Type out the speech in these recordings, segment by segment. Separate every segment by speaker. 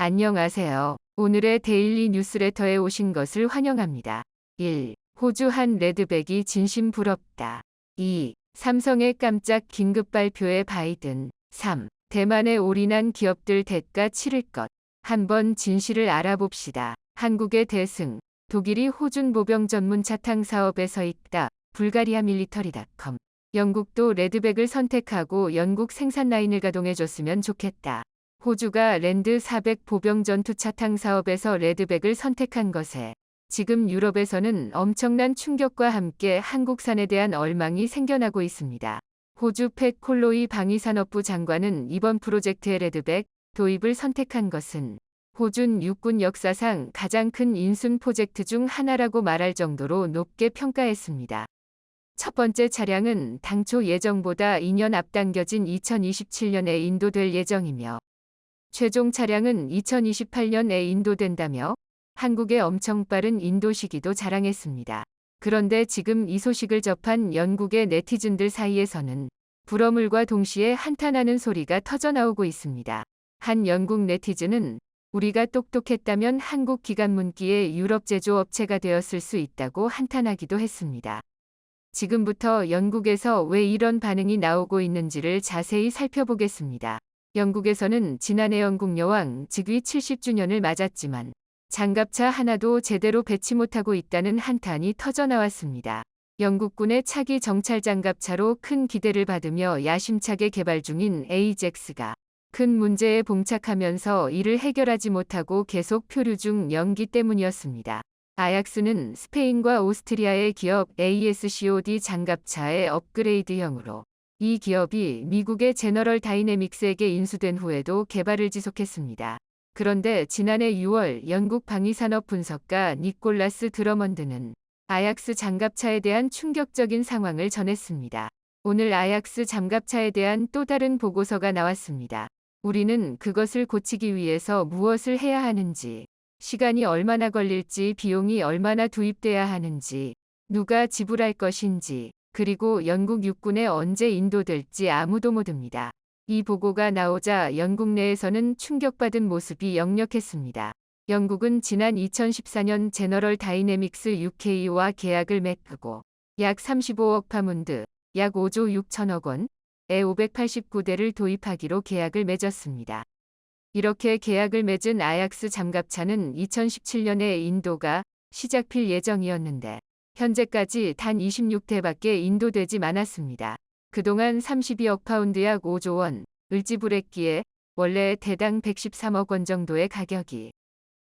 Speaker 1: 안녕하세요. 오늘의 데일리 뉴스레터에 오신 것을 환영합니다. 1. 호주 한 레드백이 진심 부럽다. 2. 삼성의 깜짝 긴급 발표에 바이든. 3. 대만에 올인한 기업들 대가 치를 것. 한번 진실을 알아봅시다. 한국의 대승. 독일이 호준 보병 전문 차탕 사업에 서 있다. 불가리아 밀리터리닷컴. 영국도 레드백을 선택하고 영국 생산 라인을 가동해줬으면 좋겠다. 호주가 랜드 400 보병 전투 차탕 사업에서 레드백을 선택한 것에 지금 유럽에서는 엄청난 충격과 함께 한국산에 대한 얼망이 생겨나고 있습니다. 호주 팻 콜로이 방위산업부 장관은 이번 프로젝트의 레드백 도입을 선택한 것은 호준 육군 역사상 가장 큰 인순 프로젝트 중 하나라고 말할 정도로 높게 평가했습니다. 첫 번째 차량은 당초 예정보다 2년 앞당겨진 2027년에 인도될 예정이며 최종 차량은 2028년에 인도된다며 한국의 엄청 빠른 인도 시기도 자랑했습니다. 그런데 지금 이 소식을 접한 영국의 네티즌들 사이에서는 불어물과 동시에 한탄하는 소리가 터져나오고 있습니다. 한 영국 네티즌은 우리가 똑똑했다면 한국 기관문기의 유럽 제조업체가 되었을 수 있다고 한탄하기도 했습니다. 지금부터 영국에서 왜 이런 반응이 나오고 있는지를 자세히 살펴보겠습니다. 영국에서는 지난해 영국 여왕 즉위 70주년을 맞았지만 장갑차 하나도 제대로 배치 못하고 있다는 한탄이 터져나왔습니다. 영국군의 차기 정찰 장갑차로 큰 기대를 받으며 야심차게 개발 중인 에이젝스가 큰 문제에 봉착하면서 이를 해결하지 못하고 계속 표류 중 연기 때문이었습니다. 아약스는 스페인과 오스트리아의 기업 ASCOD 장갑차의 업그레이드형으로 이 기업이 미국의 제너럴 다이내믹스에게 인수된 후에도 개발을 지속했습니다. 그런데 지난해 6월 영국 방위산업 분석가 니콜라스 드러먼드는 아약스 장갑차에 대한 충격적인 상황을 전했습니다. 오늘 아약스 장갑차에 대한 또 다른 보고서가 나왔습니다. 우리는 그것을 고치기 위해서 무엇을 해야 하는지, 시간이 얼마나 걸릴지, 비용이 얼마나 투입돼야 하는지, 누가 지불할 것인지, 그리고 영국 육군에 언제 인도될지 아무도 모릅니다. 이 보고가 나오자 영국 내에서는 충격받은 모습이 역력했습니다. 영국은 지난 2014년 제너럴 다이내믹스 UK와 계약을 맺고 약 35억 파운드, 약 5조 6천억 원의 589대를 도입하기로 계약을 맺었습니다. 이렇게 계약을 맺은 아약스 장갑차는 2017년에 인도가 시작필 예정이었는데 현재까지 단 26대밖에 인도되지 않았습니다. 그동안 32억 파운드 약 5조 원을 지불했기에 원래 대당 113억 원 정도의 가격이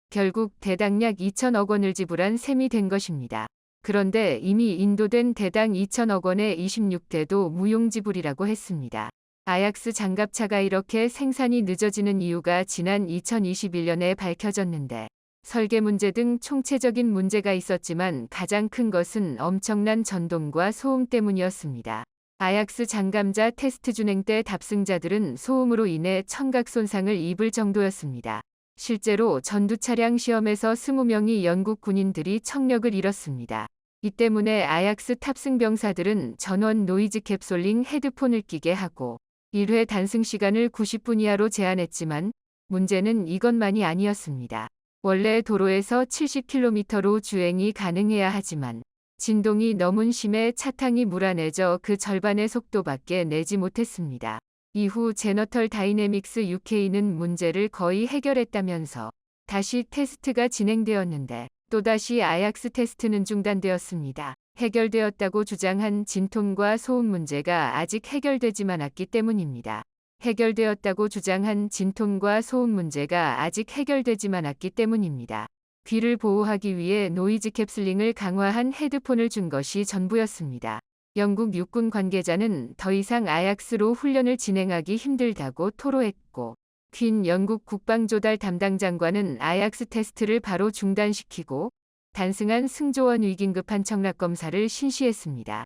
Speaker 1: 결국 대당 약 2천억 원을 지불한 셈이 된 것입니다. 그런데 이미 인도된 대당 2천억 원의 26대도 무용지불이라고 했습니다. 아약스 장갑차가 이렇게 생산이 늦어지는 이유가 지난 2021년에 밝혀졌는데 설계 문제 등 총체적인 문제가 있었지만 가장 큰 것은 엄청난 전동과 소음 때문이었습니다. 아약스 장감자 테스트 준행 때 탑승자들은 소음으로 인해 청각 손상을 입을 정도였습니다. 실제로 전투 차량 시험에서 20명이 영국 군인들이 청력을 잃었습니다. 이 때문에 아약스 탑승 병사들은 전원 노이즈 캡솔링 헤드폰을 끼게 하고 1회 단승 시간을 90분 이하로 제한했지만 문제는 이것만이 아니었습니다. 원래 도로에서 70km로 주행이 가능해야 하지만 진동이 너무 심해 차탕이 물안해져 그 절반의 속도밖에 내지 못했습니다. 이후 제너럴 다이내믹스 UK는 문제를 거의 해결했다면서 다시 테스트가 진행되었는데 또다시 아약스 테스트는 중단되었습니다. 해결되었다고 주장한 진통과 소음 문제가 아직 해결되지 않았기 때문입니다. 해결되었다고 주장한 진통과 소음 문제가 아직 해결되지 않았기 때문입니다. 귀를 보호하기 위해 노이즈 캡슬링을 강화한 헤드폰을 준 것이 전부였습니다. 영국 육군 관계자는 더 이상 아약스로 훈련을 진행하기 힘들다고 토로했고 퀸 영국 국방조달 담당 장관은 아약스 테스트를 바로 중단시키고 단승한 승조원 위긴급한 청락 검사를 실시했습니다.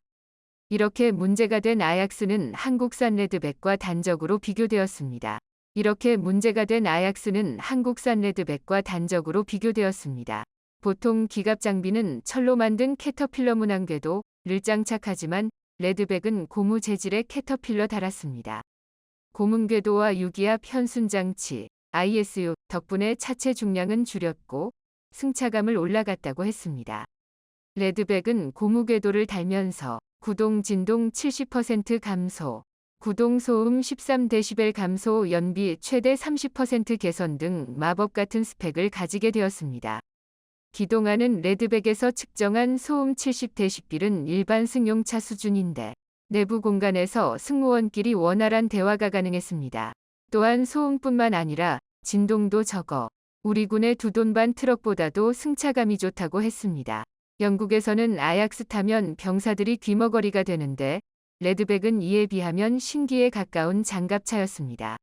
Speaker 1: 이렇게 문제가 된 아약스는 한국산 레드백과 단적으로 비교되었습니다. 이렇게 문제가 된 아약스는 한국산 레드백과 단적으로 비교되었습니다. 보통 기갑 장비는 철로 만든 캐터필러 문항궤도를 장착하지만 레드백은 고무 재질의 캐터필러 달았습니다. 고문궤도와 유기압 현순 장치, ISU 덕분에 차체 중량은 줄였고 승차감을 올라갔다고 했습니다. 레드백은 고무궤도를 달면서 구동 진동 70% 감소, 구동 소음 13dB 감소, 연비 최대 30% 개선 등 마법 같은 스펙을 가지게 되었습니다. 기동하는 레드백에서 측정한 소음 70dB은 일반 승용차 수준인데 내부 공간에서 승무원끼리 원활한 대화가 가능했습니다. 또한 소음뿐만 아니라 진동도 적어 우리 군의 두 돈 반 트럭보다도 승차감이 좋다고 했습니다. 영국에서는 아약스 타면 병사들이 귀머거리가 되는데 레드백은 이에 비하면 신기에 가까운 장갑차였습니다.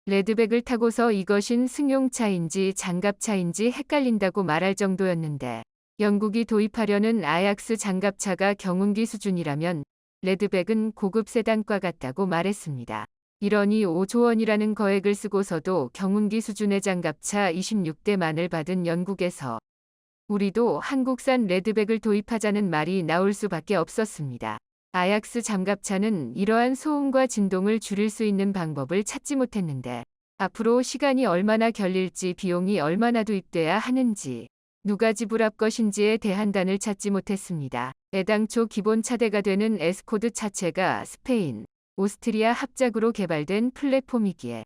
Speaker 1: 레드백을 타고서 이것인 승용차인지 장갑차인지 헷갈린다고 말할 정도였는데 영국이 도입하려는 아약스 장갑차가 경운기 수준이라면 레드백은 고급 세단과 같다고 말했습니다. 이러니 5조 원이라는 거액을 쓰고서도 경운기 수준의 장갑차 26대만을 받은 영국에서 우리도 한국산 레드백을 도입하자는 말이 나올 수밖에 없었습니다. 아약스 장갑차는 이러한 소음과 진동을 줄일 수 있는 방법을 찾지 못했는데 앞으로 시간이 얼마나 걸릴지 비용이 얼마나 투입돼야 하는지 누가 지불할 것인지에 대한 단을 찾지 못했습니다. 애당초 기본 차대가 되는 에스코드 차체가 스페인, 오스트리아 합작으로 개발된 플랫폼이기에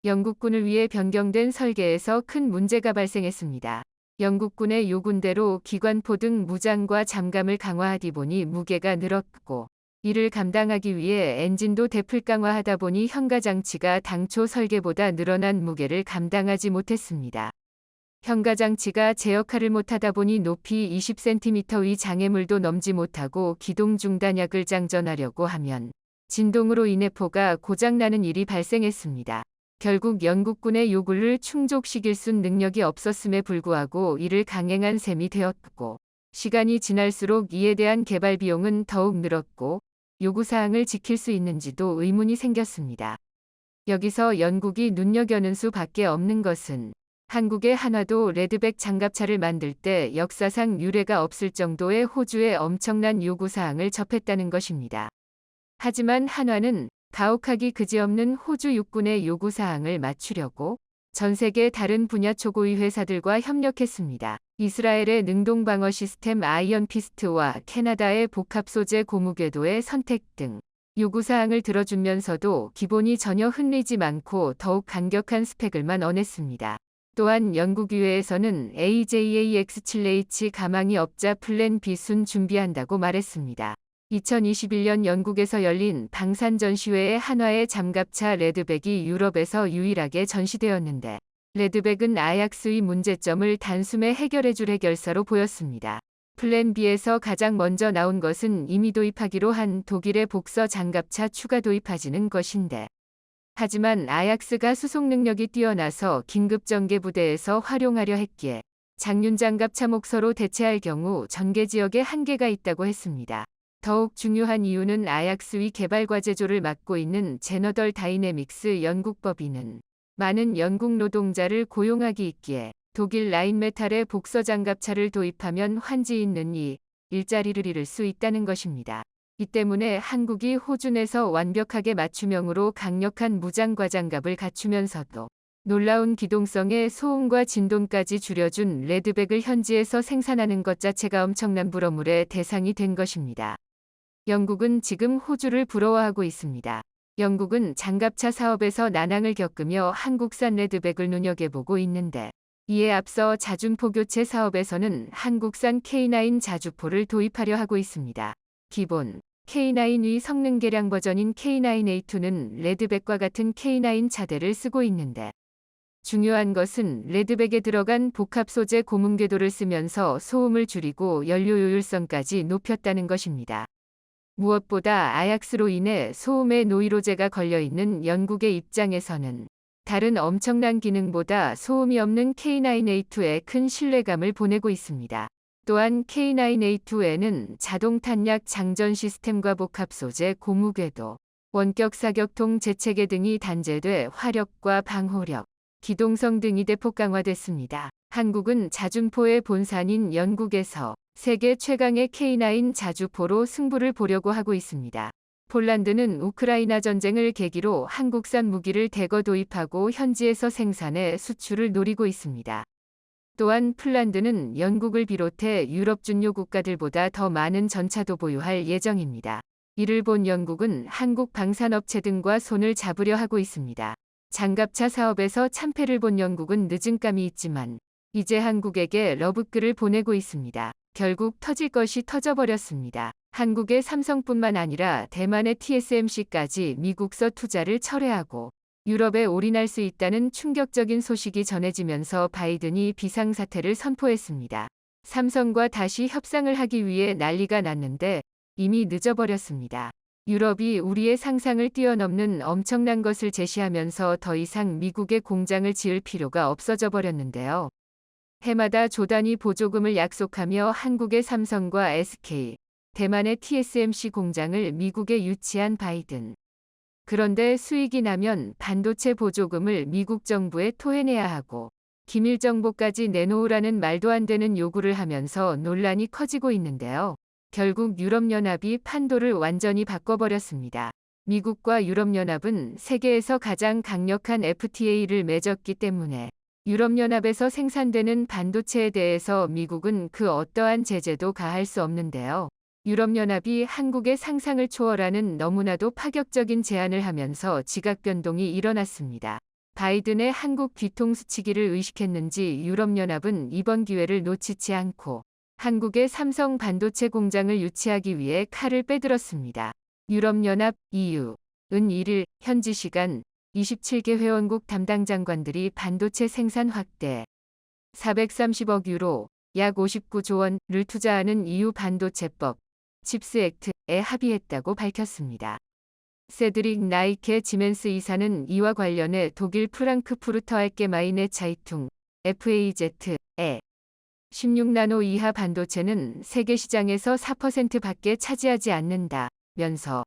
Speaker 1: 영국군을 위해 변경된 설계에서 큰 문제가 발생했습니다. 영국군의 요군대로 기관포 등 무장과 잠감을 강화하디 보니 무게가 늘었고 이를 감당하기 위해 엔진도 대풀 강화하다 보니 현가장치가 당초 설계보다 늘어난 무게를 감당하지 못했습니다. 현가장치가 제 역할을 못하다 보니 높이 20cm 위 장애물도 넘지 못하고 기동 중단약을 장전하려고 하면 진동으로 인해 포가 고장나는 일이 발생했습니다. 결국 영국군의 요구를 충족시킬 수 능력이 없었음에 불구하고 이를 강행한 셈이 되었고 시간이 지날수록 이에 대한 개발 비용은 더욱 늘었고 요구사항을 지킬 수 있는지도 의문이 생겼습니다. 여기서 영국이 눈여겨는 수밖에 없는 것은 한국의 한화도 레드백 장갑차를 만들 때 역사상 유례가 없을 정도의 호주의 엄청난 요구사항을 접했다는 것입니다. 하지만 한화는 가혹하기 그지없는 호주 육군의 요구사항을 맞추려고 전 세계 다른 분야 초고위 회사들과 협력했습니다. 이스라엘의 능동방어 시스템 아이언 피스트와 캐나다의 복합 소재 고무궤도의 선택 등 요구사항을 들어주면서도 기본이 전혀 흔들리지 않고 더욱 간격한 스펙을만 원했습니다. 또한 영국 의회에서는 AJAX7H 가망이 없자 플랜 B순 준비한다고 말했습니다. 2021년 영국에서 열린 방산 전시회에 한화의 잠갑차 레드백이 유럽에서 유일하게 전시되었는데 레드백은 아약스의 문제점을 단숨에 해결해줄 해결사로 보였습니다. 플랜 B에서 가장 먼저 나온 것은 이미 도입하기로 한 독일의 복서 장갑차 추가 도입하지는 것인데 하지만 아약스가 수송 능력이 뛰어나서 긴급 전개 부대에서 활용하려 했기에 장륜 장갑차 목서로 대체할 경우 전개 지역에 한계가 있다고 했습니다. 더욱 중요한 이유는 아약스의 개발과 제조를 맡고 있는 제너럴 다이내믹스 영국 법인은 많은 영국 노동자를 고용하기 있기에 독일 라인메탈의 복서 장갑차를 도입하면 환지 있는 이 일자리를 잃을 수 있다는 것입니다. 이 때문에 한국이 호주 내에서 완벽하게 맞춤형으로 강력한 무장과 장갑을 갖추면서도 놀라운 기동성의 소음과 진동까지 줄여준 레드백을 현지에서 생산하는 것 자체가 엄청난 부러움의 대상이 된 것입니다. 영국은 지금 호주를 부러워하고 있습니다. 영국은 장갑차 사업에서 난항을 겪으며 한국산 레드백을 눈여겨보고 있는데 이에 앞서 자준포 교체 사업에서는 한국산 K9 자주포를 도입하려 하고 있습니다. 기본 K9의 성능 개량 버전인 K9A2는 레드백과 같은 K9 차대를 쓰고 있는데 중요한 것은 레드백에 들어간 복합 소재 고문궤도를 쓰면서 소음을 줄이고 연료 효율성까지 높였다는 것입니다. 무엇보다 아약스로 인해 소음의 노이로제가 걸려있는 영국의 입장에서는 다른 엄청난 기능보다 소음이 없는 K9A2에 큰 신뢰감을 보내고 있습니다. 또한 K9A2에는 자동 탄약 장전 시스템과 복합 소재 고무궤도, 원격 사격통 재체계 등이 단제돼 화력과 방호력, 기동성 등이 대폭 강화됐습니다. 한국은 자준포의 본산인 영국에서 세계 최강의 K9 자주포로 승부를 보려고 하고 있습니다. 폴란드는 우크라이나 전쟁을 계기로 한국산 무기를 대거 도입하고 현지에서 생산해 수출을 노리고 있습니다. 또한 폴란드는 영국을 비롯해 유럽 중요 국가들보다 더 많은 전차도 보유할 예정입니다. 이를 본 영국은 한국 방산업체 등과 손을 잡으려 하고 있습니다. 장갑차 사업에서 참패를 본 영국은 늦은 감이 있지만 이제 한국에게 러브글을 보내고 있습니다. 결국 터질 것이 터져버렸습니다. 한국의 삼성뿐만 아니라 대만의 TSMC까지 미국서 투자를 철회하고 유럽에 올인할 수 있다는 충격적인 소식이 전해지면서 바이든이 비상사태를 선포했습니다. 삼성과 다시 협상을 하기 위해 난리가 났는데 이미 늦어버렸습니다. 유럽이 우리의 상상을 뛰어넘는 엄청난 것을 제시하면서 더 이상 미국에 공장을 지을 필요가 없어져 버렸는데요. 해마다 조단위 보조금을 약속하며 한국의 삼성과 SK, 대만의 TSMC 공장을 미국에 유치한 바이든. 그런데 수익이 나면 반도체 보조금을 미국 정부에 토해내야 하고 기밀 정보까지 내놓으라는 말도 안 되는 요구를 하면서 논란이 커지고 있는데요. 결국 유럽연합이 판도를 완전히 바꿔버렸습니다. 미국과 유럽연합은 세계에서 가장 강력한 FTA를 맺었기 때문에 유럽연합에서 생산되는 반도체에 대해서 미국은 그 어떠한 제재도 가할 수 없는데요. 유럽연합이 한국의 상상을 초월하는 너무나도 파격적인 제안을 하면서 지각 변동이 일어났습니다. 바이든의 한국 뒤통수치기를 의식했는지 유럽연합은 이번 기회를 놓치지 않고 한국의 삼성 반도체 공장을 유치하기 위해 칼을 빼들었습니다. 유럽연합 EU은 1일 현지 시간 27개 회원국 담당 장관들이 반도체 생산 확대 430억 유로 약 59조 원을 투자하는 EU 반도체법 칩스 액트에 합의했다고 밝혔습니다. 세드릭 나이케 지멘스 이사는 이와 관련해 독일 프랑크푸르터 알게마이네 차이퉁 FAZ에 16나노 이하 반도체는 세계 시장에서 4%밖에 차지하지 않는다면서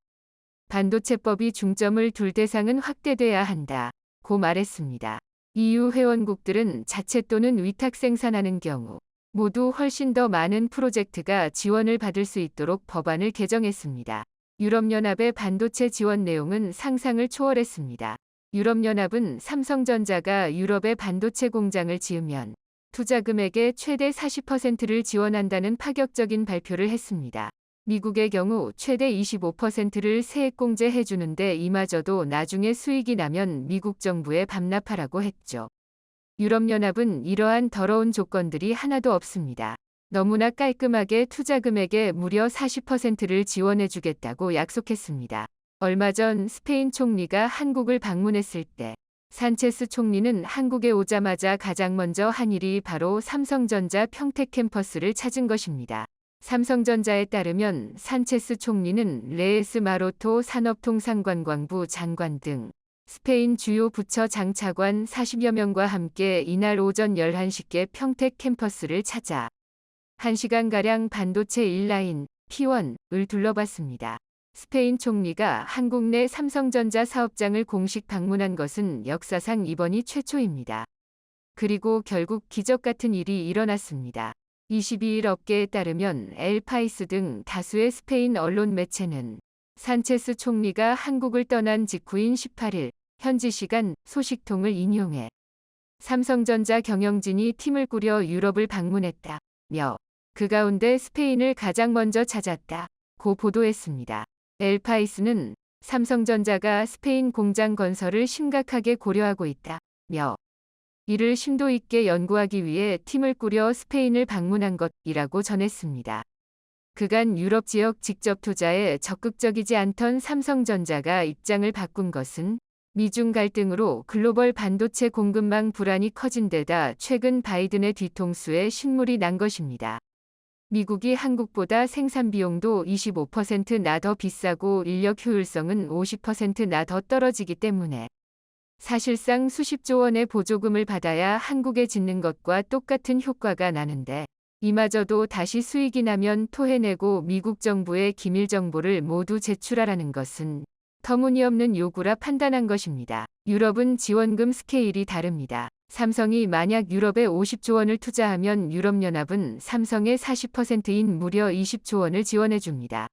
Speaker 1: 반도체법이 중점을 둘 대상은 확대돼야 한다고 말했습니다. EU 회원국들은 자체 또는 위탁 생산하는 경우 모두 훨씬 더 많은 프로젝트가 지원을 받을 수 있도록 법안을 개정했습니다. 유럽연합의 반도체 지원 내용은 상상을 초월했습니다. 유럽연합은 삼성전자가 유럽에 반도체 공장을 지으면 투자 금액의 최대 40%를 지원한다는 파격적인 발표를 했습니다. 미국의 경우 최대 25%를 세액공제 해주는데 이마저도 나중에 수익이 나면 미국 정부에 반납하라고 했죠. 유럽연합은 이러한 더러운 조건들이 하나도 없습니다. 너무나 깔끔하게 투자 금액의 무려 40%를 지원해주겠다고 약속했습니다. 얼마 전 스페인 총리가 한국을 방문했을 때 산체스 총리는 한국에 오자마자 가장 먼저 한 일이 바로 삼성전자 평택 캠퍼스를 찾은 것입니다. 삼성전자에 따르면 산체스 총리는 레에스 마로토 산업통상관광부 장관 등 스페인 주요 부처 장차관 40여 명과 함께 이날 오전 11시께 평택 캠퍼스를 찾아 1시간가량 반도체 인라인 P1을 둘러봤습니다. 스페인 총리가 한국 내 삼성전자 사업장을 공식 방문한 것은 역사상 이번이 최초입니다. 그리고 결국 기적 같은 일이 일어났습니다. 22일 업계에 따르면 엘파이스 등 다수의 스페인 언론 매체는 산체스 총리가 한국을 떠난 직후인 18일 현지 시간 소식통을 인용해 삼성전자 경영진이 팀을 꾸려 유럽을 방문했다며 그 가운데 스페인을 가장 먼저 찾았다고 보도했습니다. 엘파이스는 삼성전자가 스페인 공장 건설을 심각하게 고려하고 있다며 이를 심도 있게 연구하기 위해 팀을 꾸려 스페인을 방문한 것이라고 전했습니다. 그간 유럽 지역 직접 투자에 적극적이지 않던 삼성전자가 입장을 바꾼 것은 미중 갈등으로 글로벌 반도체 공급망 불안이 커진 데다 최근 바이든의 뒤통수에 신물이 난 것입니다. 미국이 한국보다 생산 비용도 25%나 더 비싸고 인력 효율성은 50%나 더 떨어지기 때문에 사실상 수십조 원의 보조금을 받아야 한국에 짓는 것과 똑같은 효과가 나는데 이마저도 다시 수익이 나면 토해내고 미국 정부의 기밀 정보를 모두 제출하라는 것은 터무니없는 요구라 판단한 것입니다. 유럽은 지원금 스케일이 다릅니다. 삼성이 만약 유럽에 50조 원을 투자하면 유럽연합은 삼성의 40%인 무려 20조 원을 지원해 줍니다.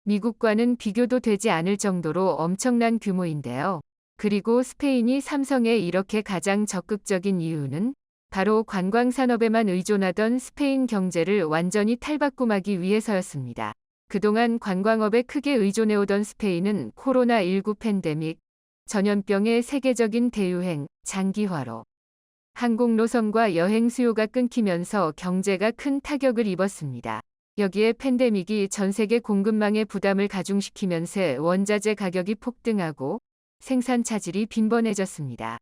Speaker 1: 미국과는 비교도 되지 않을 정도로 엄청난 규모인데요. 그리고 스페인이 삼성에 이렇게 가장 적극적인 이유는 바로 관광산업에만 의존하던 스페인 경제를 완전히 탈바꿈하기 위해서였습니다. 그동안 관광업에 크게 의존해오던 스페인은 코로나19 팬데믹, 전염병의 세계적인 대유행, 장기화로 항공 노선과 여행 수요가 끊기면서 경제가 큰 타격을 입었습니다. 여기에 팬데믹이 전 세계 공급망의 부담을 가중시키면서 원자재 가격이 폭등하고 생산 차질이 빈번해졌습니다.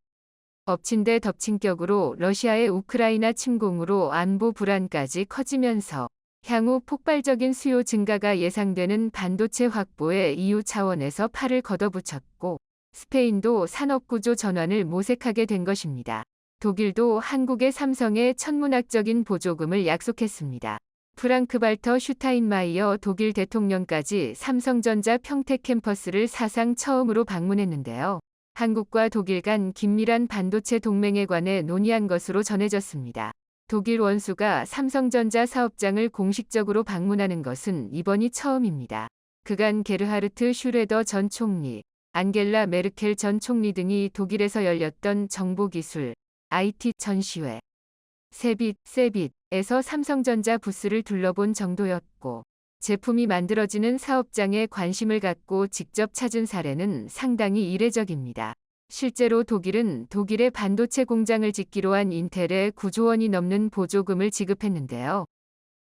Speaker 1: 엎친 데 덮친 격으로 러시아의 우크라이나 침공으로 안보 불안까지 커지면서 향후 폭발적인 수요 증가가 예상되는 반도체 확보에 EU 차원에서 팔을 걷어붙였고 스페인도 산업구조 전환을 모색하게 된 것입니다. 독일도 한국의 삼성에 천문학적인 보조금을 약속했습니다. 프랑크발터 슈타인마이어 독일 대통령까지 삼성전자 평택 캠퍼스를 사상 처음으로 방문했는데요. 한국과 독일 간 긴밀한 반도체 동맹에 관해 논의한 것으로 전해졌습니다. 독일 원수가 삼성전자 사업장을 공식적으로 방문하는 것은 이번이 처음입니다. 그간 게르하르트 슈레더 전 총리, 안겔라 메르켈 전 총리 등이 독일에서 열렸던 정보기술, IT 전시회, 세빗에서 삼성전자 부스를 둘러본 정도였고 제품이 만들어지는 사업장에 관심을 갖고 직접 찾은 사례는 상당히 이례적입니다. 실제로 독일은 독일의 반도체 공장을 짓기로 한 인텔에 9조 원이 넘는 보조금을 지급했는데요.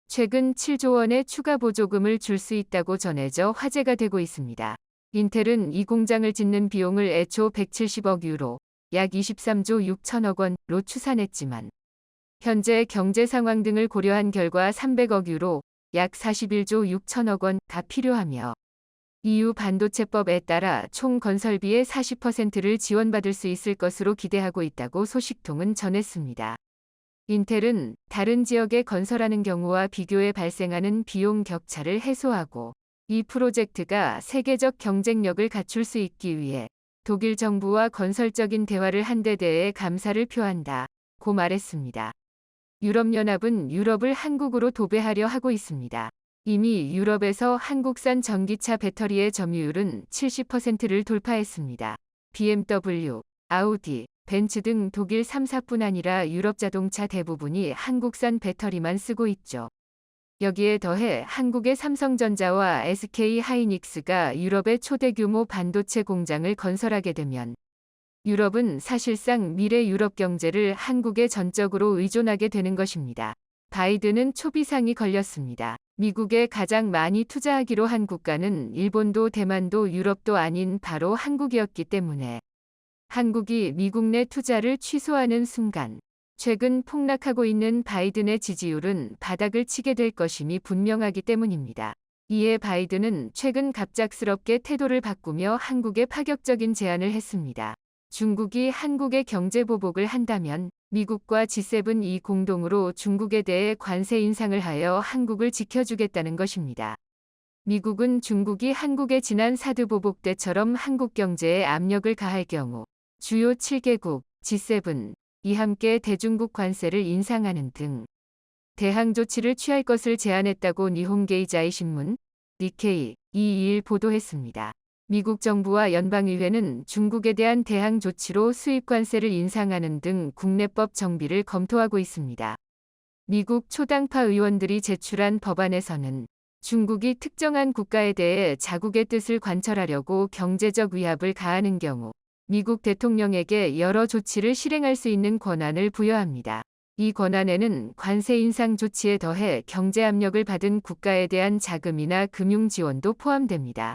Speaker 1: 최근 7조 원의 추가 보조금을 줄 수 있다고 전해져 화제가 되고 있습니다. 인텔은 이 공장을 짓는 비용을 애초 170억 유로, 약 23조 6천억 원로 추산했지만 현재 경제 상황 등을 고려한 결과 300억 유로, 약 41조 6천억 원가 필요하며 EU 반도체법에 따라 총 건설비의 40%를 지원받을 수 있을 것으로 기대하고 있다고 소식통은 전했습니다. 인텔은 다른 지역에 건설하는 경우와 비교해 발생하는 비용 격차를 해소하고 이 프로젝트가 세계적 경쟁력을 갖출 수 있기 위해 독일 정부와 건설적인 대화를 한 데 대해 감사를 표한다고 말했습니다. 유럽연합은 유럽을 한국으로 도배하려 하고 있습니다. 이미 유럽에서 한국산 전기차 배터리의 점유율은 70%를 돌파했습니다. BMW, 아우디, 벤츠 등 독일 3사뿐 아니라 유럽 자동차 대부분이 한국산 배터리만 쓰고 있죠. 여기에 더해 한국의 삼성전자와 SK 하이닉스가 유럽의 초대 규모 반도체 공장을 건설하게 되면 유럽은 사실상 미래 유럽 경제를 한국에 전적으로 의존하게 되는 것입니다. 바이든은 초비상이 걸렸습니다. 미국에 가장 많이 투자하기로 한 국가는 일본도 대만도 유럽도 아닌 바로 한국이었기 때문에 한국이 미국 내 투자를 취소하는 순간 최근 폭락하고 있는 바이든의 지지율은 바닥을 치게 될 것임이 분명하기 때문입니다. 이에 바이든은 최근 갑작스럽게 태도를 바꾸며 한국에 파격적인 제안을 했습니다. 중국이 한국의 경제 보복을 한다면 미국과 G7이 공동으로 중국에 대해 관세 인상을 하여 한국을 지켜주겠다는 것입니다. 미국은 중국이 한국의 지난 사드 보복 때처럼 한국 경제에 압력을 가할 경우 주요 7개국 G7이 함께 대중국 관세를 인상하는 등 대항 조치를 취할 것을 제안했다고 니혼게이자이 신문, 니케이 22일 보도했습니다. 미국 정부와 연방의회는 중국에 대한 대항 조치로 수입 관세를 인상하는 등 국내법 정비를 검토하고 있습니다. 미국 초당파 의원들이 제출한 법안에서는 중국이 특정한 국가에 대해 자국의 뜻을 관철하려고 경제적 위압을 가하는 경우 미국 대통령에게 여러 조치를 실행할 수 있는 권한을 부여합니다. 이 권한에는 관세 인상 조치에 더해 경제 압력을 받은 국가에 대한 자금이나 금융 지원도 포함됩니다.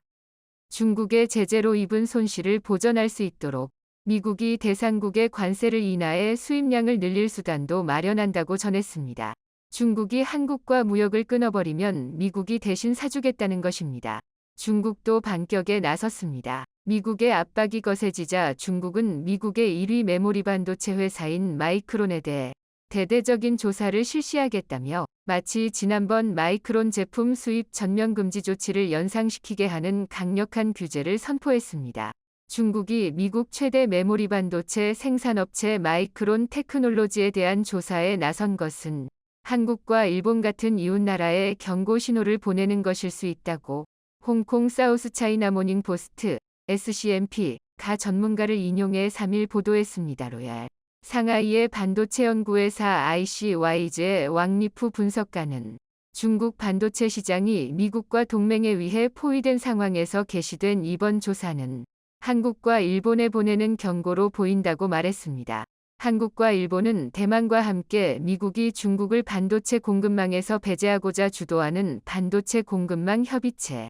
Speaker 1: 중국의 제재로 입은 손실을 보전할 수 있도록 미국이 대상국의 관세를 인하해 수입량을 늘릴 수단도 마련한다고 전했습니다. 중국이 한국과 무역을 끊어버리면 미국이 대신 사주겠다는 것입니다. 중국도 반격에 나섰습니다. 미국의 압박이 거세지자 중국은 미국의 1위 메모리 반도체 회사인 마이크론에 대해 대대적인 조사를 실시하겠다며 마치 지난번 마이크론 제품 수입 전면 금지 조치를 연상시키게 하는 강력한 규제를 선포했습니다. 중국이 미국 최대 메모리 반도체 생산업체 마이크론 테크놀로지에 대한 조사에 나선 것은 한국과 일본 같은 이웃나라에 경고 신호를 보내는 것일 수 있다고 홍콩 사우스차이나 모닝포스트, SCMP,가 전문가를 인용해 3일 보도했습니다. 로얄 상하이의 반도체 연구회사 ICY즈의 왕리프 분석가는 중국 반도체 시장이 미국과 동맹에 의해 포위된 상황에서 개시된 이번 조사는 한국과 일본에 보내는 경고로 보인다고 말했습니다. 한국과 일본은 대만과 함께 미국이 중국을 반도체 공급망에서 배제하고자 주도하는 반도체 공급망 협의체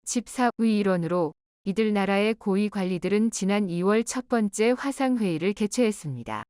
Speaker 1: 칩4의 일원으로 이들 나라의 고위 관리들은 지난 2월 첫 번째 화상회의를 개최했습니다.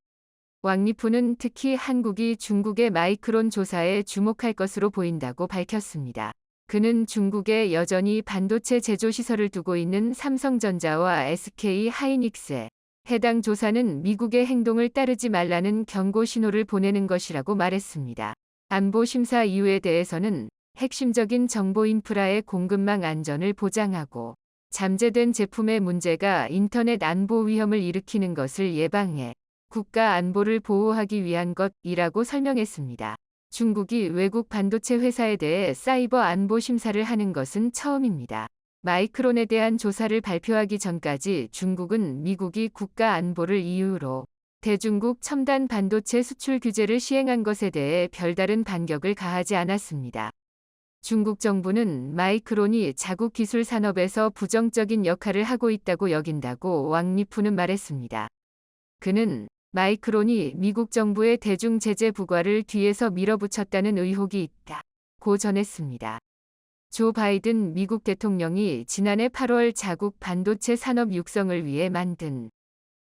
Speaker 1: 왕리프는 특히 한국이 중국의 마이크론 조사에 주목할 것으로 보인다고 밝혔습니다. 그는 중국에 여전히 반도체 제조 시설을 두고 있는 삼성전자와 SK 하이닉스에 해당 조사는 미국의 행동을 따르지 말라는 경고 신호를 보내는 것이라고 말했습니다. 안보 심사 이유에 대해서는 핵심적인 정보 인프라의 공급망 안전을 보장하고 잠재된 제품의 문제가 인터넷 안보 위험을 일으키는 것을 예방해 국가 안보를 보호하기 위한 것이라고 설명했습니다. 중국이 외국 반도체 회사에 대해 사이버 안보 심사를 하는 것은 처음입니다. 마이크론에 대한 조사를 발표하기 전까지 중국은 미국이 국가 안보를 이유로 대중국 첨단 반도체 수출 규제를 시행한 것에 대해 별다른 반격을 가하지 않았습니다. 중국 정부는 마이크론이 자국 기술 산업에서 부정적인 역할을 하고 있다고 여긴다고 왕리프는 말했습니다. 그는 마이크론이 미국 정부의 대중 제재 부과를 뒤에서 밀어붙였다는 의혹이 있다고 전했습니다. 조 바이든 미국 대통령이 지난해 8월 자국 반도체 산업 육성을 위해 만든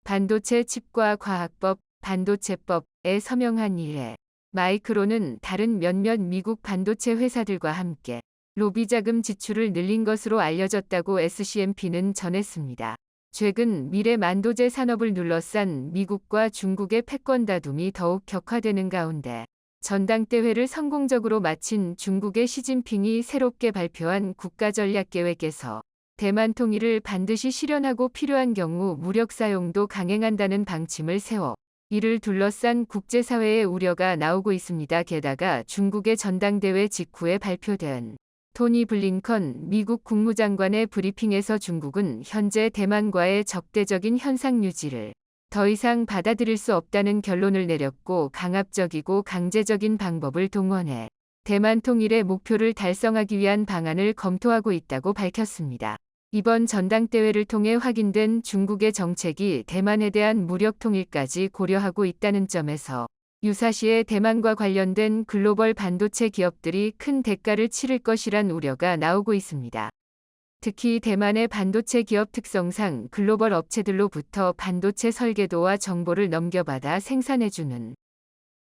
Speaker 1: 반도체 칩과 과학법, 반도체법에 서명한 이래 마이크론은 다른 몇몇 미국 반도체 회사들과 함께 로비 자금 지출을 늘린 것으로 알려졌다고 SCMP는 전했습니다. 최근 미래 만도제 산업을 둘러싼 미국과 중국의 패권 다툼이 더욱 격화되는 가운데 전당대회를 성공적으로 마친 중국의 시진핑이 새롭게 발표한 국가전략계획에서 대만 통일을 반드시 실현하고 필요한 경우 무력 사용도 강행한다는 방침을 세워 이를 둘러싼 국제사회의 우려가 나오고 있습니다. 게다가 중국의 전당대회 직후에 발표된 토니 블링컨 미국 국무장관의 브리핑에서 중국은 현재 대만과의 적대적인 현상 유지를 더 이상 받아들일 수 없다는 결론을 내렸고 강압적이고 강제적인 방법을 동원해 대만 통일의 목표를 달성하기 위한 방안을 검토하고 있다고 밝혔습니다. 이번 전당대회를 통해 확인된 중국의 정책이 대만에 대한 무력 통일까지 고려하고 있다는 점에서 유사시에 대만과 관련된 글로벌 반도체 기업들이 큰 대가를 치를 것이란 우려가 나오고 있습니다. 특히 대만의 반도체 기업 특성상 글로벌 업체들로부터 반도체 설계도와 정보를 넘겨받아 생산해주는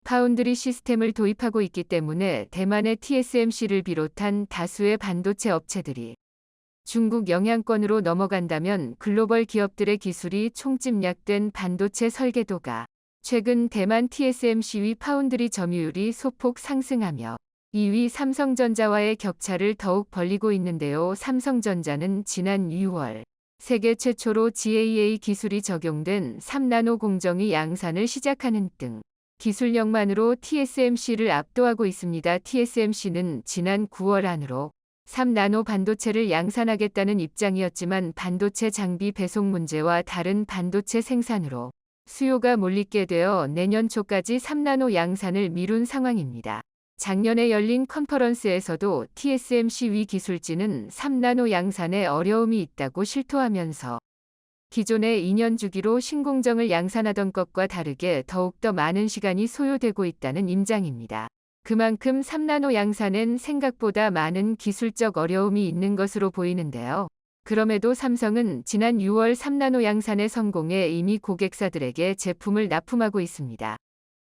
Speaker 1: 파운드리 시스템을 도입하고 있기 때문에 대만의 TSMC를 비롯한 다수의 반도체 업체들이 중국 영향권으로 넘어간다면 글로벌 기업들의 기술이 총집약된 반도체 설계도가 최근 대만 TSMC의 파운드리 점유율이 소폭 상승하며 2위 삼성전자와의 격차를 더욱 벌리고 있는데요. 삼성전자는 지난 6월 세계 최초로 GAA 기술이 적용된 3나노 공정의 양산을 시작하는 등 기술력만으로 TSMC를 압도하고 있습니다. TSMC는 지난 9월 안으로 3나노 반도체를 양산하겠다는 입장이었지만 반도체 장비 배송 문제와 다른 반도체 생산으로 수요가 몰리게 되어 내년 초까지 3나노 양산을 미룬 상황입니다. 작년에 열린 컨퍼런스에서도 TSMC 위 기술진은 3나노 양산에 어려움이 있다고 실토하면서 기존의 2년 주기로 신공정을 양산하던 것과 다르게 더욱더 많은 시간이 소요되고 있다는 입장입니다. 그만큼 3나노 양산엔 생각보다 많은 기술적 어려움이 있는 것으로 보이는데요. 그럼에도 삼성은 지난 6월 3나노 양산의 성공에 이미 고객사들에게 제품을 납품하고 있습니다.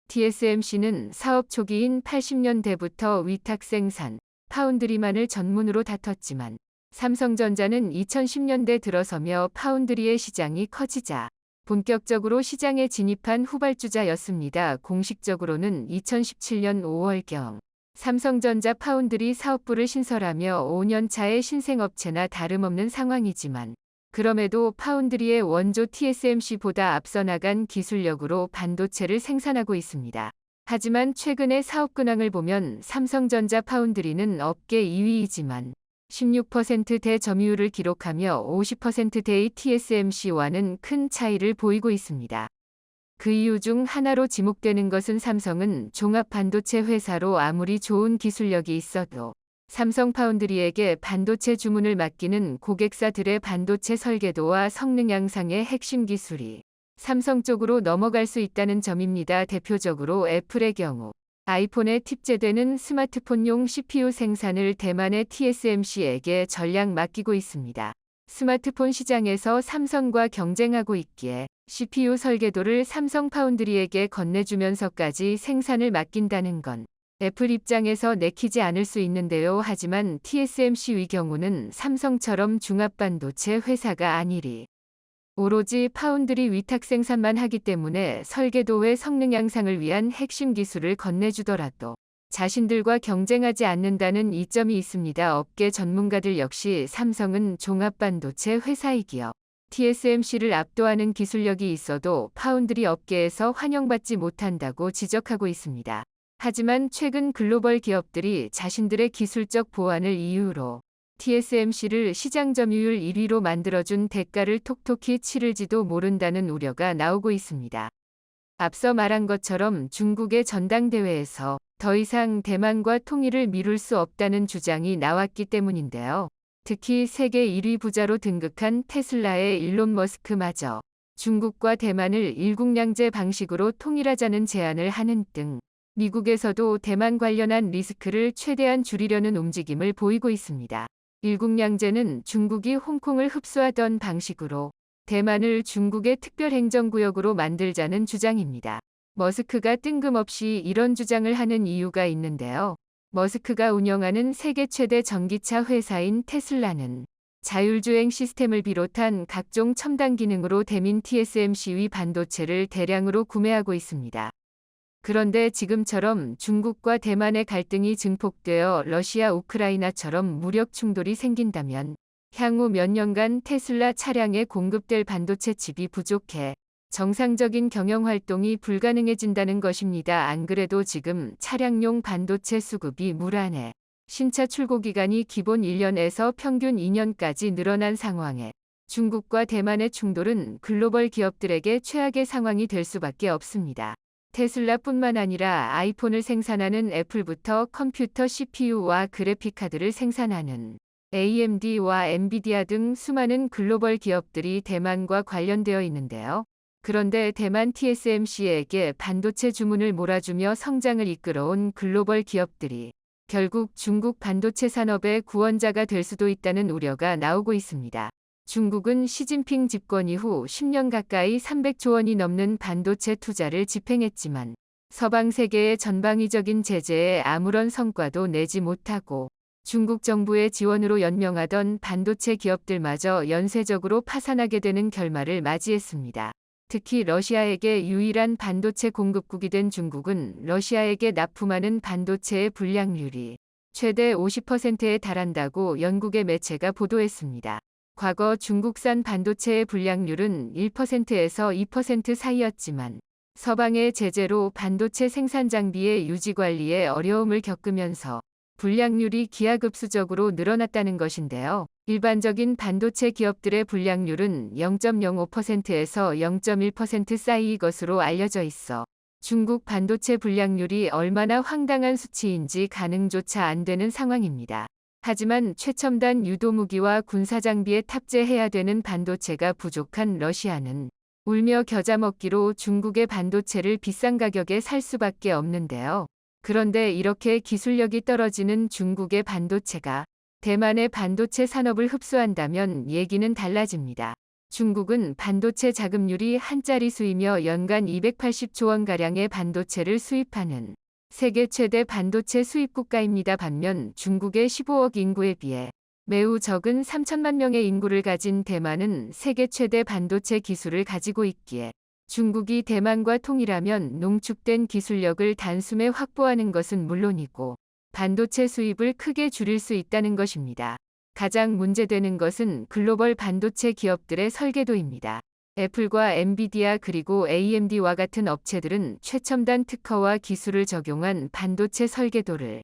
Speaker 1: TSMC는 사업 초기인 80년대부터 위탁 생산, 파운드리만을 전문으로 다퉜지만 삼성전자는 2010년대 들어서며 파운드리의 시장이 커지자 본격적으로 시장에 진입한 후발주자였습니다. 공식적으로는 2017년 5월경 삼성전자 파운드리 사업부를 신설하며 5년 차의 신생업체나 다름없는 상황이지만 그럼에도 파운드리의 원조 TSMC보다 앞서 나간 기술력으로 반도체를 생산하고 있습니다. 하지만 최근의 사업 근황을 보면 삼성전자 파운드리는 업계 2위이지만 16%대 점유율을 기록하며 50%대의 TSMC와는 큰 차이를 보이고 있습니다. 그 이유 중 하나로 지목되는 것은 삼성은 종합 반도체 회사로 아무리 좋은 기술력이 있어도 삼성 파운드리에게 반도체 주문을 맡기는 고객사들의 반도체 설계도와 성능 향상의 핵심 기술이 삼성 쪽으로 넘어갈 수 있다는 점입니다. 대표적으로 애플의 경우 아이폰에 탑재되는 스마트폰용 CPU 생산을 대만의 TSMC에게 전량 맡기고 있습니다. 스마트폰 시장에서 삼성과 경쟁하고 있기에 CPU 설계도를 삼성 파운드리에게 건네주면서까지 생산을 맡긴다는 건 애플 입장에서 내키지 않을 수 있는데요. 하지만 TSMC의 경우는 삼성처럼 중압반도체 회사가 아니리 오로지 파운드리 위탁 생산만 하기 때문에 설계도의 성능 향상을 위한 핵심 기술을 건네주더라도 자신들과 경쟁하지 않는다는 이점이 있습니다. 업계 전문가들 역시 삼성은 종합반도체 회사이기에 TSMC를 압도하는 기술력이 있어도 파운드리 업계에서 환영받지 못한다고 지적하고 있습니다. 하지만 최근 글로벌 기업들이 자신들의 기술적 보완을 이유로 TSMC를 시장 점유율 1위로 만들어준 대가를 톡톡히 치를지도 모른다는 우려가 나오고 있습니다. 앞서 말한 것처럼 중국의 전당대회에서 더 이상 대만과 통일을 미룰 수 없다는 주장이 나왔기 때문인데요. 특히 세계 1위 부자로 등극한 테슬라의 일론 머스크마저 중국과 대만을 일국량제 방식으로 통일하자는 제안을 하는 등 미국에서도 대만 관련한 리스크를 최대한 줄이려는 움직임을 보이고 있습니다. 일국량제는 중국이 홍콩을 흡수하던 방식으로 대만을 중국의 특별행정구역으로 만들자는 주장입니다. 머스크가 뜬금없이 이런 주장을 하는 이유가 있는데요. 머스크가 운영하는 세계 최대 전기차 회사인 테슬라는 자율주행 시스템을 비롯한 각종 첨단 기능으로 대민 TSMC의 반도체를 대량으로 구매하고 있습니다. 그런데 지금처럼 중국과 대만의 갈등이 증폭되어 러시아 우크라이나처럼 무력 충돌이 생긴다면 향후 몇 년간 테슬라 차량에 공급될 반도체 칩이 부족해 정상적인 경영 활동이 불가능해진다는 것입니다. 안 그래도 지금 차량용 반도체 수급이 무란해 신차 출고 기간이 기본 1년에서 평균 2년까지 늘어난 상황에 중국과 대만의 충돌은 글로벌 기업들에게 최악의 상황이 될 수밖에 없습니다. 테슬라뿐만 아니라 아이폰을 생산하는 애플부터 컴퓨터 CPU와 그래픽카드를 생산하는 AMD와 엔비디아 등 수많은 글로벌 기업들이 대만과 관련되어 있는데요. 그런데 대만 TSMC에게 반도체 주문을 몰아주며 성장을 이끌어온 글로벌 기업들이 결국 중국 반도체 산업의 구원자가 될 수도 있다는 우려가 나오고 있습니다. 중국은 시진핑 집권 이후 10년 가까이 300조 원이 넘는 반도체 투자를 집행했지만 서방 세계의 전방위적인 제재에 아무런 성과도 내지 못하고 중국 정부의 지원으로 연명하던 반도체 기업들마저 연쇄적으로 파산하게 되는 결말을 맞이했습니다. 특히 러시아에게 유일한 반도체 공급국이 된 중국은 러시아에게 납품하는 반도체의 불량률이 최대 50%에 달한다고 영국의 매체가 보도했습니다. 과거 중국산 반도체의 불량률은 1%에서 2% 사이였지만 서방의 제재로 반도체 생산 장비의 유지 관리에 어려움을 겪으면서 불량률이 기하급수적으로 늘어났다는 것인데요. 일반적인 반도체 기업들의 불량률은 0.05%에서 0.1% 사이의 것으로 알려져 있어 중국 반도체 불량률이 얼마나 황당한 수치인지 가늠조차 안 되는 상황입니다. 하지만 최첨단 유도무기와 군사장비에 탑재해야 되는 반도체가 부족한 러시아는 울며 겨자 먹기로 중국의 반도체를 비싼 가격에 살 수밖에 없는데요. 그런데 이렇게 기술력이 떨어지는 중국의 반도체가 대만의 반도체 산업을 흡수한다면 얘기는 달라집니다. 중국은 반도체 자급률이 한 자릿수이며 연간 280조 원가량의 반도체를 수입하는 세계 최대 반도체 수입 국가입니다. 반면 중국의 15억 인구에 비해 매우 적은 3천만 명의 인구를 가진 대만은 세계 최대 반도체 기술을 가지고 있기에 중국이 대만과 통일하면 농축된 기술력을 단숨에 확보하는 것은 물론이고 반도체 수입을 크게 줄일 수 있다는 것입니다. 가장 문제되는 것은 글로벌 반도체 기업들의 설계도입니다. 애플과 엔비디아 그리고 AMD와 같은 업체들은 최첨단 특허와 기술을 적용한 반도체 설계도를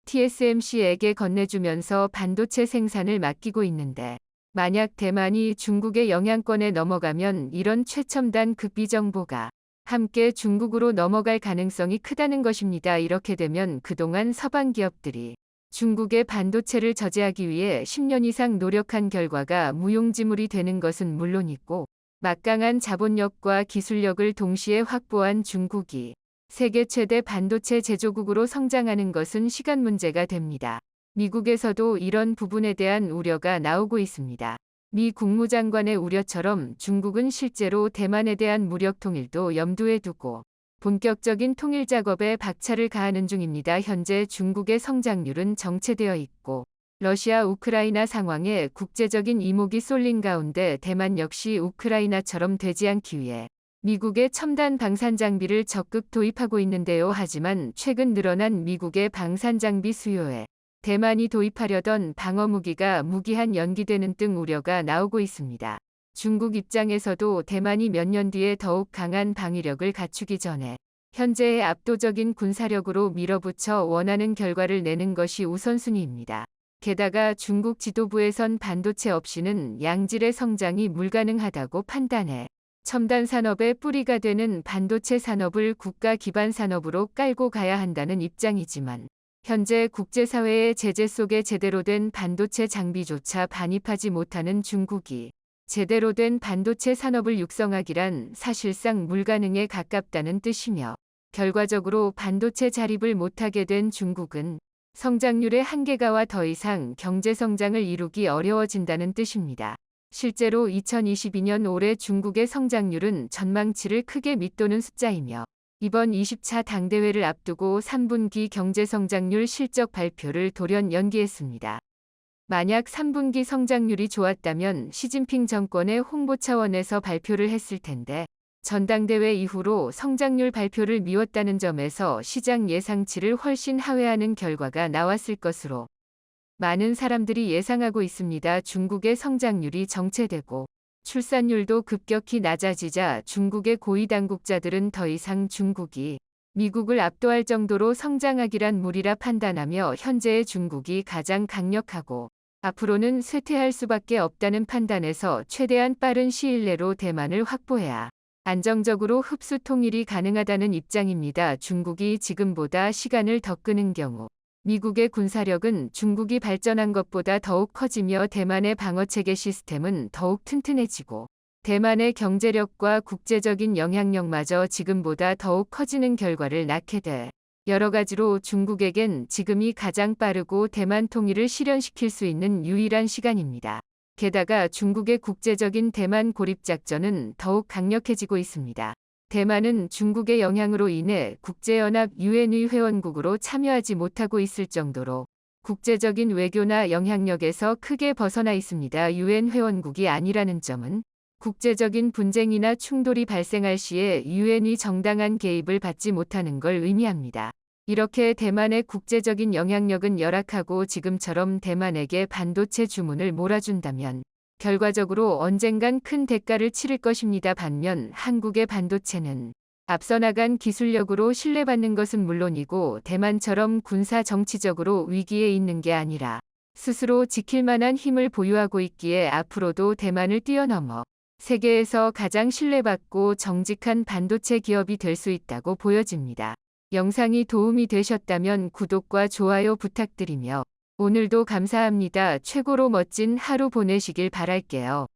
Speaker 1: TSMC에게 건네주면서 반도체 생산을 맡기고 있는데 만약 대만이 중국의 영향권에 넘어가면 이런 최첨단 극비 정보가 함께 중국으로 넘어갈 가능성이 크다는 것입니다. 이렇게 되면 그동안 서방 기업들이 중국의 반도체를 저지하기 위해 10년 이상 노력한 결과가 무용지물이 되는 것은 물론이고 막강한 자본력과 기술력을 동시에 확보한 중국이 세계 최대 반도체 제조국으로 성장하는 것은 시간 문제가 됩니다. 미국에서도 이런 부분에 대한 우려가 나오고 있습니다. 미 국무장관의 우려처럼 중국은 실제로 대만에 대한 무력 통일도 염두에 두고 본격적인 통일 작업에 박차를 가하는 중입니다. 현재 중국의 성장률은 정체되어 있고 러시아 우크라이나 상황에 국제적인 이목이 쏠린 가운데 대만 역시 우크라이나처럼 되지 않기 위해 미국의 첨단 방산 장비를 적극 도입하고 있는데요. 하지만 최근 늘어난 미국의 방산 장비 수요에 대만이 도입하려던 방어무기가 무기한 연기되는 등 우려가 나오고 있습니다. 중국 입장에서도 대만이 몇 년 뒤에 더욱 강한 방위력을 갖추기 전에 현재의 압도적인 군사력으로 밀어붙여 원하는 결과를 내는 것이 우선순위입니다. 게다가 중국 지도부에선 반도체 없이는 양질의 성장이 불가능하다고 판단해 첨단 산업의 뿌리가 되는 반도체 산업을 국가 기반 산업으로 깔고 가야 한다는 입장이지만 현재 국제사회의 제재 속에 제대로 된 반도체 장비조차 반입하지 못하는 중국이 제대로 된 반도체 산업을 육성하기란 사실상 불가능에 가깝다는 뜻이며 결과적으로 반도체 자립을 못하게 된 중국은 성장률의 한계가와 더 이상 경제 성장을 이루기 어려워진다는 뜻입니다. 실제로 2022년 올해 중국의 성장률은 전망치를 크게 밑도는 숫자이며 이번 20차 당대회를 앞두고 3분기 경제성장률 실적 발표를 돌연 연기했습니다. 만약 3분기 성장률이 좋았다면 시진핑 정권의 홍보 차원에서 발표를 했을 텐데 전당대회 이후로 성장률 발표를 미뤘다는 점에서 시장 예상치를 훨씬 하회하는 결과가 나왔을 것으로 많은 사람들이 예상하고 있습니다. 중국의 성장률이 정체되고 출산율도 급격히 낮아지자 중국의 고위 당국자들은 더 이상 중국이 미국을 압도할 정도로 성장하기란 무리라 판단하며 현재의 중국이 가장 강력하고 앞으로는 쇠퇴할 수밖에 없다는 판단에서 최대한 빠른 시일 내로 대만을 확보해야 안정적으로 흡수 통일이 가능하다는 입장입니다. 중국이 지금보다 시간을 더 끄는 경우 미국의 군사력은 중국이 발전한 것보다 더욱 커지며 대만의 방어체계 시스템은 더욱 튼튼해지고 대만의 경제력과 국제적인 영향력마저 지금보다 더욱 커지는 결과를 낳게 돼 여러 가지로 중국에겐 지금이 가장 빠르고 대만 통일을 실현시킬 수 있는 유일한 시간입니다. 게다가 중국의 국제적인 대만 고립 작전은 더욱 강력해지고 있습니다. 대만은 중국의 영향으로 인해 국제연합 유엔의 회원국으로 참여하지 못하고 있을 정도로 국제적인 외교나 영향력에서 크게 벗어나 있습니다. 유엔 회원국이 아니라는 점은 국제적인 분쟁이나 충돌이 발생할 시에 유엔이 정당한 개입을 받지 못하는 걸 의미합니다. 이렇게 대만의 국제적인 영향력은 열악하고 지금처럼 대만에게 반도체 주문을 몰아준다면 결과적으로 언젠간 큰 대가를 치를 것입니다. 반면 한국의 반도체는 앞서 나간 기술력으로 신뢰받는 것은 물론이고 대만처럼 군사 정치적으로 위기에 있는 게 아니라 스스로 지킬 만한 힘을 보유하고 있기에 앞으로도 대만을 뛰어넘어 세계에서 가장 신뢰받고 정직한 반도체 기업이 될 수 있다고 보여집니다. 영상이 도움이 되셨다면 구독과 좋아요 부탁드리며 오늘도 감사합니다. 최고로 멋진 하루 보내시길 바랄게요.